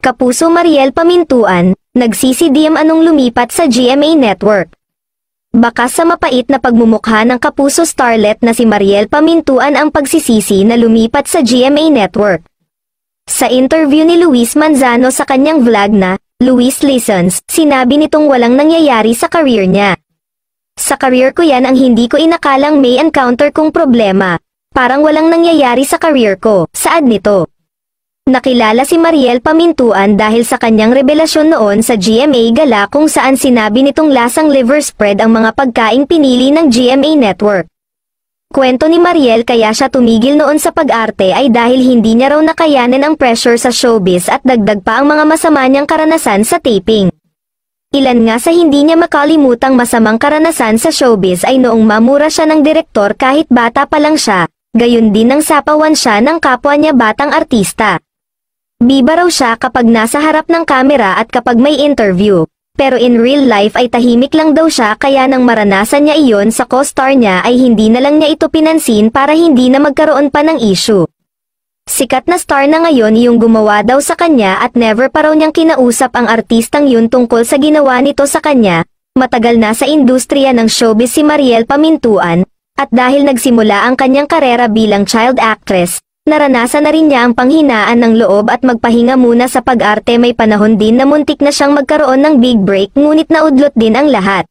Kapuso Mariel Pamintuan, nagsisidiyam anong lumipat sa GMA Network. Baka sa mapait na pagmumukha ng kapuso starlet na si Mariel Pamintuan ang pagsisisi na lumipat sa GMA Network. Sa interview ni Luis Manzano sa kanyang vlog na, Luis Listens, sinabi nitong walang nangyayari sa career niya. Sa career ko yan ang hindi ko inakalang may encounter kong problema. Parang walang nangyayari sa career ko, saad nito. Nakilala si Mariel Pamintuan dahil sa kanyang revelasyon noon sa GMA Gala kung saan sinabi nitong lasang liver spread ang mga pagkaing pinili ng GMA Network. Kwento ni Mariel kaya siya tumigil noon sa pag-arte ay dahil hindi niya raw nakayanan ang pressure sa showbiz at dagdag pa ang mga masama niyang karanasan sa taping. Ilan nga sa hindi niya makalimutang masamang karanasan sa showbiz ay noong mamura siya ng direktor kahit bata pa lang siya, gayon din ang sapawan siya ng kapwa niya batang artista. Biba raw siya kapag nasa harap ng kamera at kapag may interview, pero in real life ay tahimik lang daw siya kaya nang maranasan niya iyon sa co-star niya ay hindi na lang niya ito pinansin para hindi na magkaroon pa ng issue. Sikat na star na ngayon yung gumawa daw sa kanya at never pa raw niyang kinausap ang artistang yun tungkol sa ginawa nito sa kanya. Matagal na sa industriya ng showbiz si Mariel Pamintuan, at dahil nagsimula ang kanyang karera bilang child actress, naranasan na rin niya ang panghinaan ng loob at magpahinga muna sa pag-arte. May panahon din na muntik na siyang magkaroon ng big break ngunit naudlot din ang lahat.